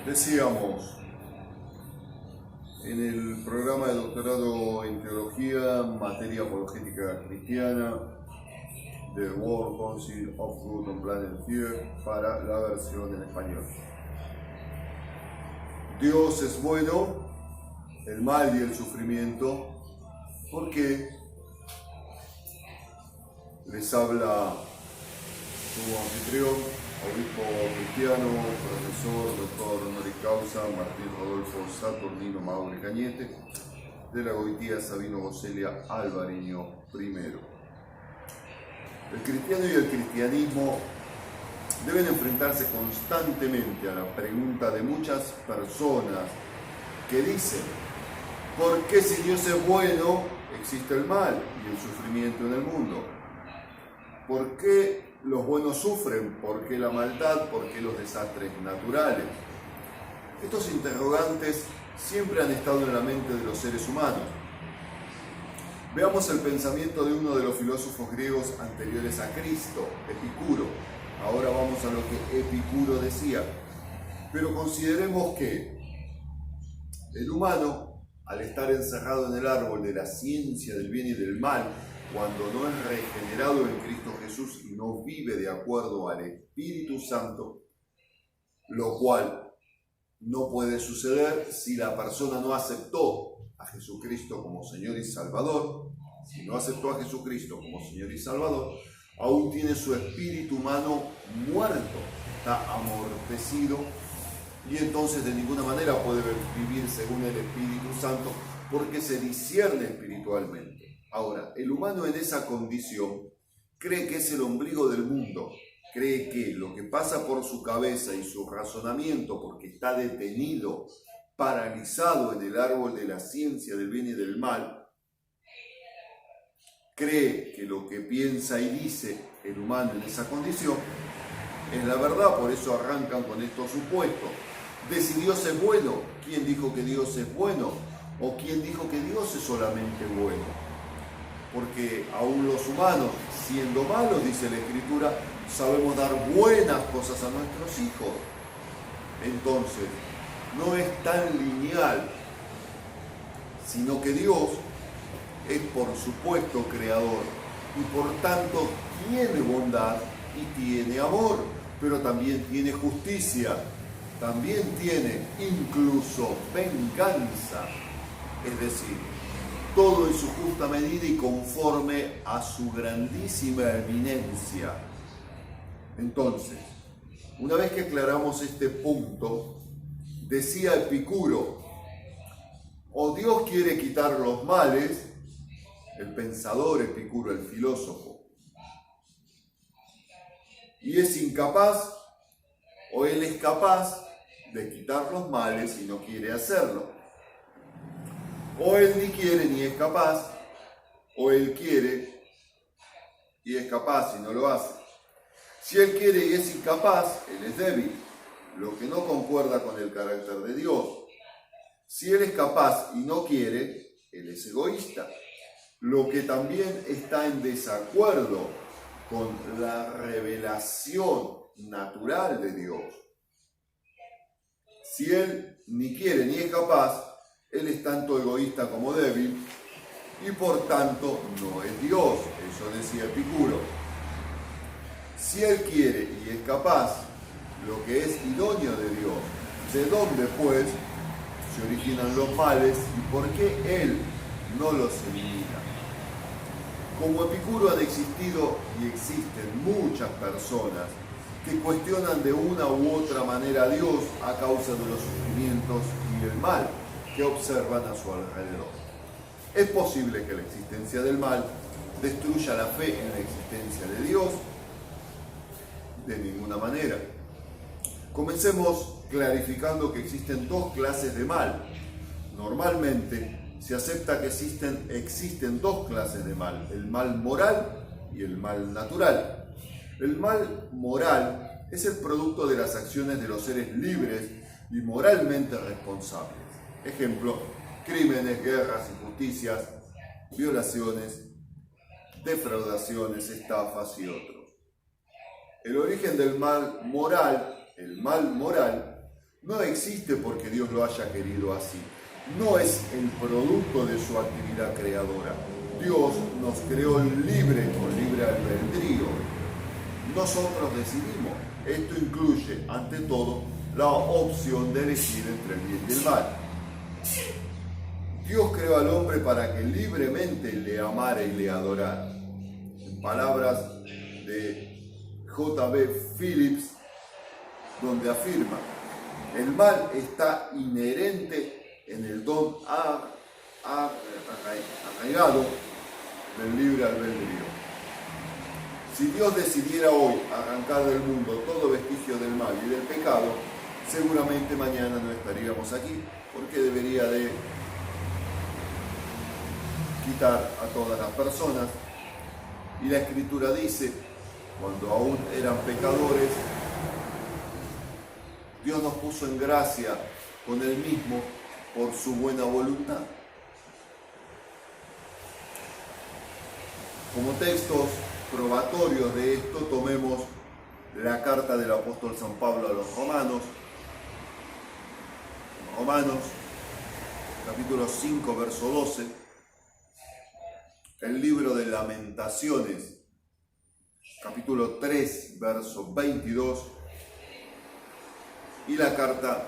Decíamos en el programa de doctorado en teología, materia apologética cristiana, del World Council of Good and Planet Fear, para la versión en español. Dios es bueno, el mal y el sufrimiento. ¿Por qué? Les habla su anfitrión, obispo cristiano, profesor, doctor honoris causa, Martín Rodolfo Saturnino Maure Cañete, de la Goitía Sabino Goselia Alvareño I. El cristiano y el cristianismo deben enfrentarse constantemente a la pregunta de muchas personas que dicen: ¿por qué si Dios es bueno existe el mal y el sufrimiento en el mundo? ¿Por qué los buenos sufren? ¿Por qué la maldad? ¿Por qué los desastres naturales? Estos interrogantes siempre han estado en la mente de los seres humanos. Veamos el pensamiento de uno de los filósofos griegos anteriores a Cristo, Epicuro. Ahora vamos a lo que Epicuro decía. Pero consideremos que el humano, al estar encerrado en el árbol de la ciencia del bien y del mal, cuando no es regenerado en Cristo Jesús y no vive de acuerdo al Espíritu Santo, lo cual no puede suceder si la persona no aceptó a Jesucristo como Señor y Salvador. Si no aceptó a Jesucristo como Señor y Salvador, aún tiene su espíritu humano muerto, está amortecido, y entonces de ninguna manera puede vivir según el Espíritu Santo, porque se discierne espiritualmente. Ahora, el humano en esa condición cree que es el ombligo del mundo, cree que lo que pasa por su cabeza y su razonamiento, porque está detenido, paralizado en el árbol de la ciencia del bien y del mal, cree que lo que piensa y dice el humano en esa condición es la verdad. Por eso arrancan con estos supuestos. De si Dios es bueno, ¿quién dijo que Dios es bueno? ¿O quién dijo que Dios es solamente bueno? Porque aún los humanos, siendo malos, dice la Escritura, sabemos dar buenas cosas a nuestros hijos. Entonces, no es tan lineal, sino que Dios es por supuesto creador y por tanto tiene bondad y tiene amor, pero también tiene justicia, también tiene incluso venganza, es decir, todo en su justa medida y conforme a su grandísima eminencia. Entonces, una vez que aclaramos este punto, decía Epicuro: o Dios quiere quitar los males, el pensador Epicuro, el filósofo, y es incapaz, o él es capaz de quitar los males y no quiere hacerlo. O él ni quiere ni es capaz, o él quiere y es capaz y no lo hace. Si él quiere y es incapaz, él es débil, lo que no concuerda con el carácter de Dios. Si él es capaz y no quiere, él es egoísta, lo que también está en desacuerdo con la revelación natural de Dios. Si él ni quiere ni es capaz, él es tanto egoísta como débil y por tanto no es Dios. Eso decía Epicuro. Si él quiere y es capaz, lo que es idóneo de Dios, ¿de dónde pues se originan los males y por qué él no los elimina? Como Epicuro han existido y existen muchas personas que cuestionan de una u otra manera a Dios a causa de los sufrimientos y el mal que observan a su alrededor. ¿Es posible que la existencia del mal destruya la fe en la existencia de Dios? De ninguna manera. Comencemos clarificando que existen dos clases de mal. Normalmente se acepta que existen dos clases de mal: el mal moral y el mal natural. El mal moral es el producto de las acciones de los seres libres y moralmente responsables. Ejemplo: crímenes, guerras, injusticias, violaciones, defraudaciones, estafas y otros. El origen del mal moral, no existe porque Dios lo haya querido así. No es el producto de su actividad creadora. Dios nos creó libre, con libre albedrío. Nosotros decidimos. Esto incluye, ante todo, la opción de elegir entre el bien y el mal. Dios creó al hombre para que libremente le amara y le adorara. En palabras de J.B. Phillips, donde afirma: el mal está inherente en el don arraigado del libre albedrío. Si Dios decidiera hoy arrancar del mundo todo vestigio del mal y del pecado, seguramente mañana no estaríamos aquí, porque debería de quitar a todas las personas. Y la Escritura dice, cuando aún eran pecadores, Dios nos puso en gracia con Él mismo por su buena voluntad. Como textos probatorios de esto, tomemos la carta del apóstol San Pablo a los Romanos. Romanos, capítulo 5, verso 12. El libro de Lamentaciones, capítulo 3, verso 22. Y la carta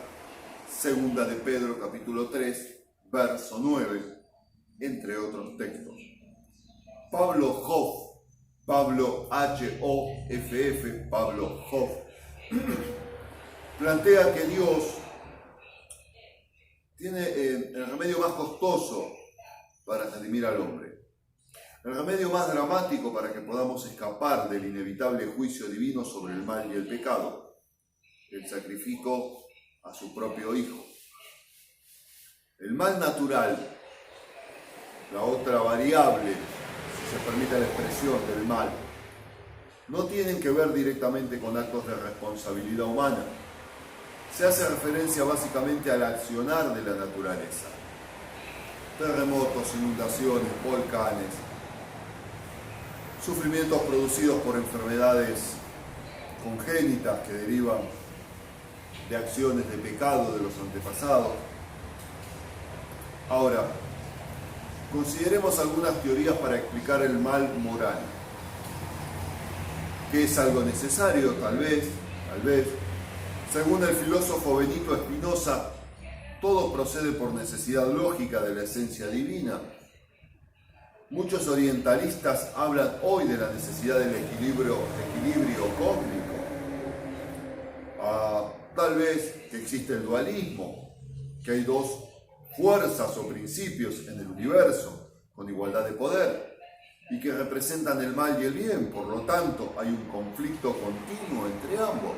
segunda de Pedro, capítulo 3, verso 9, entre otros textos. Pablo Hoff, Pablo H-O-F-F, Pablo Hoff, plantea que Dios tiene el remedio más costoso para redimir al hombre, el remedio más dramático para que podamos escapar del inevitable juicio divino sobre el mal y el pecado: el sacrificio a su propio Hijo. El mal natural, la otra variable, si se permite la expresión, del mal, no tienen que ver directamente con actos de responsabilidad humana. Se hace referencia básicamente al accionar de la naturaleza. Terremotos, inundaciones, volcanes, sufrimientos producidos por enfermedades congénitas que derivan de acciones de pecado de los antepasados. Ahora, consideremos algunas teorías para explicar el mal moral, que es algo necesario, tal vez. Según el filósofo Benito Spinoza, todo procede por necesidad lógica de la esencia divina. Muchos orientalistas hablan hoy de la necesidad del equilibrio cósmico. Tal vez que existe el dualismo, que hay dos fuerzas o principios en el universo con igualdad de poder y que representan el mal y el bien, por lo tanto hay un conflicto continuo entre ambos.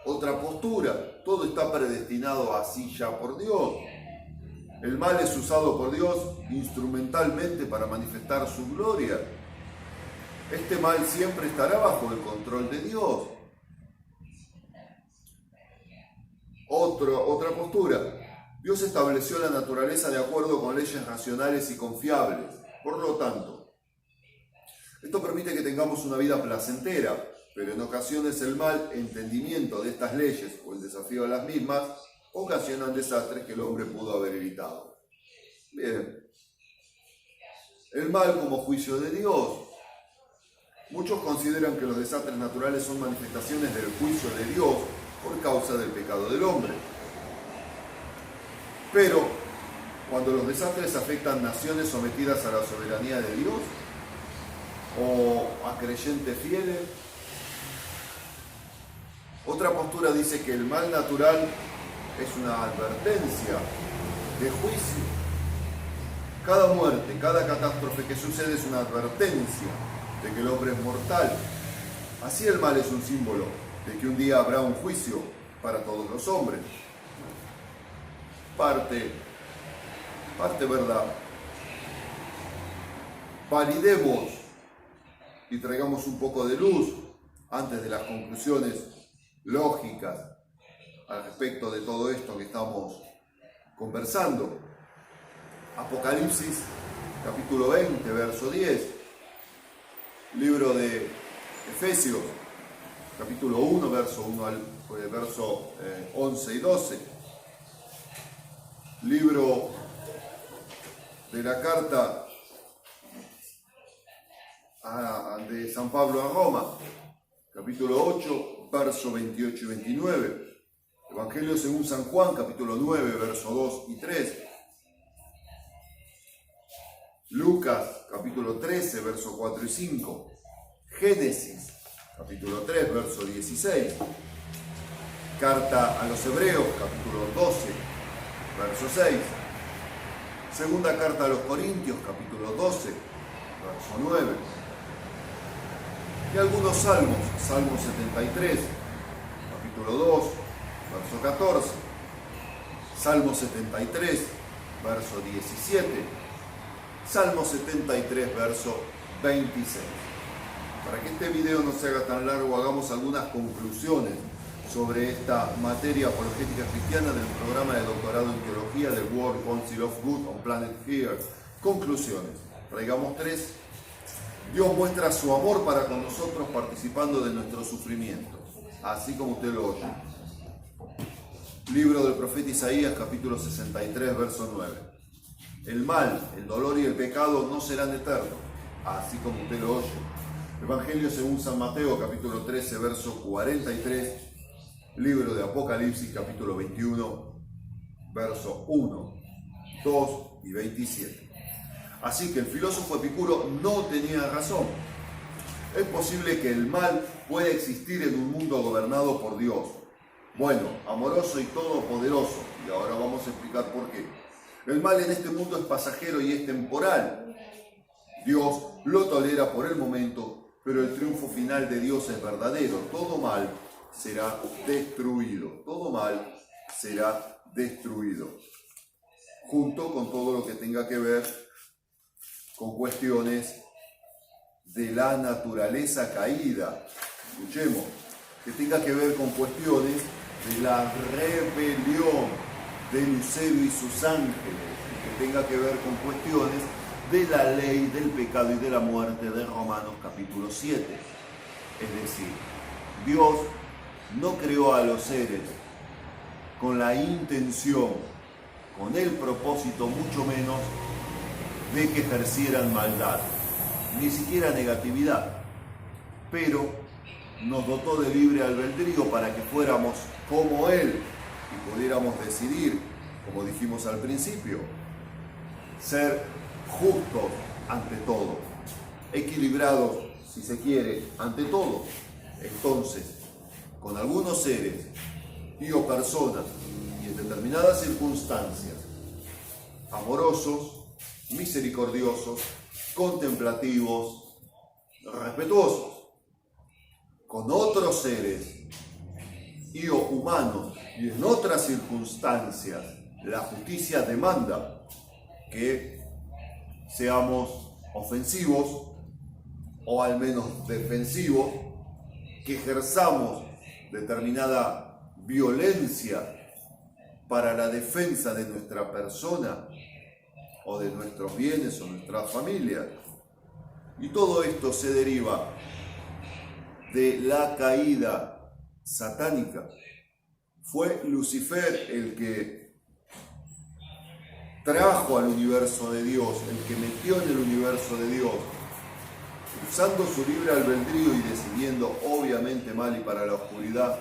Otra postura: todo está predestinado así ya por Dios. El mal es usado por Dios instrumentalmente para manifestar su gloria. Este mal siempre estará bajo el control de Dios. Otra postura: Dios estableció la naturaleza de acuerdo con leyes racionales y confiables. Por lo tanto, esto permite que tengamos una vida placentera, pero en ocasiones el mal entendimiento de estas leyes o el desafío a las mismas ocasionan desastres que el hombre pudo haber evitado. Bien. El mal como juicio de Dios. Muchos consideran que los desastres naturales son manifestaciones del juicio de Dios por causa del pecado del hombre. Pero, cuando los desastres afectan naciones sometidas a la soberanía de Dios o a creyentes fieles, otra postura dice que el mal natural es una advertencia de juicio. Cada muerte, cada catástrofe que sucede es una advertencia de que el hombre es mortal. Así el mal es un símbolo de que un día habrá un juicio para todos los hombres. Parte verdad. Validemos y traigamos un poco de luz antes de las conclusiones lógicas al respecto de todo esto que estamos conversando. Apocalipsis, capítulo 20, verso 10. Libro de Efesios, capítulo 1, verso 11 y 12. Libro de la carta de San Pablo a Roma, capítulo 8, verso 28 y 29. Evangelio según San Juan, capítulo 9, verso 2 y 3. Lucas, capítulo 13, verso 4 y 5. Génesis, capítulo 3, verso 16. Carta a los Hebreos, capítulo 12, verso 6. Segunda carta a los Corintios, capítulo 12, verso 9. Y algunos salmos, Salmo 73, capítulo 2, verso 14. Salmo 73, verso 17. Salmo 73, verso 26. Para que este video no se haga tan largo, hagamos algunas conclusiones sobre esta materia apologética cristiana del programa de doctorado en teología del World Council of Good on Planet Earth. Conclusiones. Traigamos 3. Dios muestra su amor para con nosotros participando de nuestro sufrimiento, así como usted lo oye. Libro del profeta Isaías, capítulo 63, verso 9. El mal, el dolor y el pecado no serán eternos, así como usted lo oye. Evangelio según San Mateo, capítulo 13, verso 43. Libro de Apocalipsis, capítulo 21, verso 1, 2 y 27. Así que el filósofo Epicuro no tenía razón. Es posible que el mal pueda existir en un mundo gobernado por Dios, bueno, amoroso y todopoderoso, y ahora vamos a explicar por qué. El mal en este mundo es pasajero y es temporal. Dios lo tolera por el momento, pero el triunfo final de Dios es verdadero. Todo mal será destruido. Todo mal será destruido. Junto con todo lo que tenga que ver con cuestiones de la naturaleza caída. Escuchemos, que tenga que ver con cuestiones de la rebelión de Lucero y sus ángeles, y que tenga que ver con cuestiones de la ley del pecado y de la muerte de Romanos capítulo 7. Es decir, Dios no creó a los seres con la intención, con el propósito mucho menos de que ejercieran maldad, ni siquiera negatividad, pero nos dotó de libre albedrío para que fuéramos como Él y pudiéramos decidir, como dijimos al principio, ser justos ante todo, equilibrados, si se quiere, ante todo. Entonces, con algunos seres y o personas y en determinadas circunstancias, amorosos, misericordiosos, contemplativos, respetuosos. Con otros seres y o humanos y en otras circunstancias, la justicia demanda que seamos ofensivos o al menos defensivos, que ejerzamos determinada violencia para la defensa de nuestra persona o de nuestros bienes o nuestras familias. Y todo esto se deriva de la caída satánica. Fue Lucifer el que trajo al universo de Dios, el que metió en el universo de Dios, usando su libre albedrío y decidiendo obviamente mal y para la oscuridad,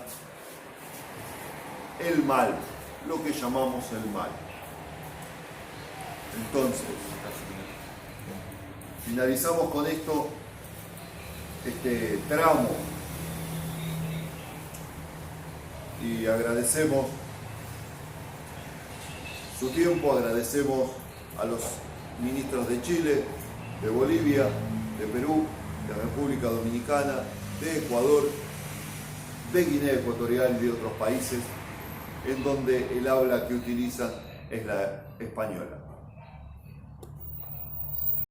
el mal, lo que llamamos el mal. Entonces, finalizamos con esto, este tramo, y agradecemos su tiempo, agradecemos a los ministros de Chile, de Bolivia, de Perú, de República Dominicana, de Ecuador, de Guinea Ecuatorial y de otros países en donde el habla que utilizan es la española.